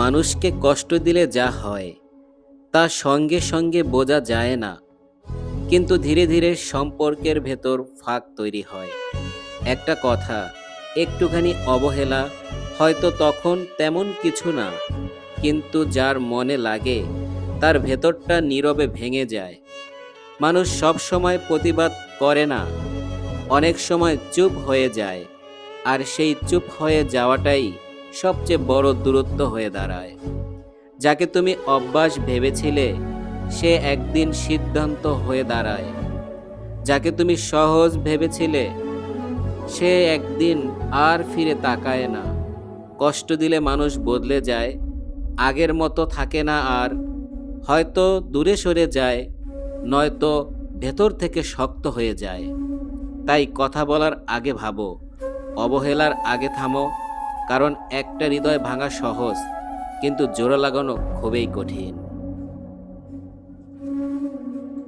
মানুষকে কষ্ট দিলে যা হয় তা সঙ্গে সঙ্গে বোঝা যায় না, কিন্তু ধীরে ধীরে সম্পর্কের ভেতর ফাঁক তৈরি হয়। একটা কথা, একটুখানি অবহেলা হয়তো তখন তেমন কিছু না, কিন্তু যার মনে লাগে তার ভেতরটা নীরবে ভেঙে যায়। মানুষ সব সময় প্রতিবাদ করে না, অনেক সময় চুপ হয়ে যায়, আর সেই চুপ হয়ে যাওয়াটাই সবচেয়ে বড় দূরত্ব হয়ে দাঁড়ায়। যাকে তুমি অভ্যাস ভেবেছিলে সে একদিন সিদ্ধান্ত হয়ে দাঁড়ায়। যাকে তুমি সহজ ভেবেছিলে সে একদিন আর ফিরে তাকায় না। কষ্ট দিলে মানুষ বদলে যায়, আগের মতো থাকে না আর। হয়তো দূরে সরে যায়, নয়তো ভেতর থেকে শক্ত হয়ে যায়। তাই কথা বলার আগে ভাবো, অবহেলার আগে থামো, কারণ একটা হৃদয় ভাঙা সহজ, কিন্তু জোড়া লাগানো খুবই কঠিন।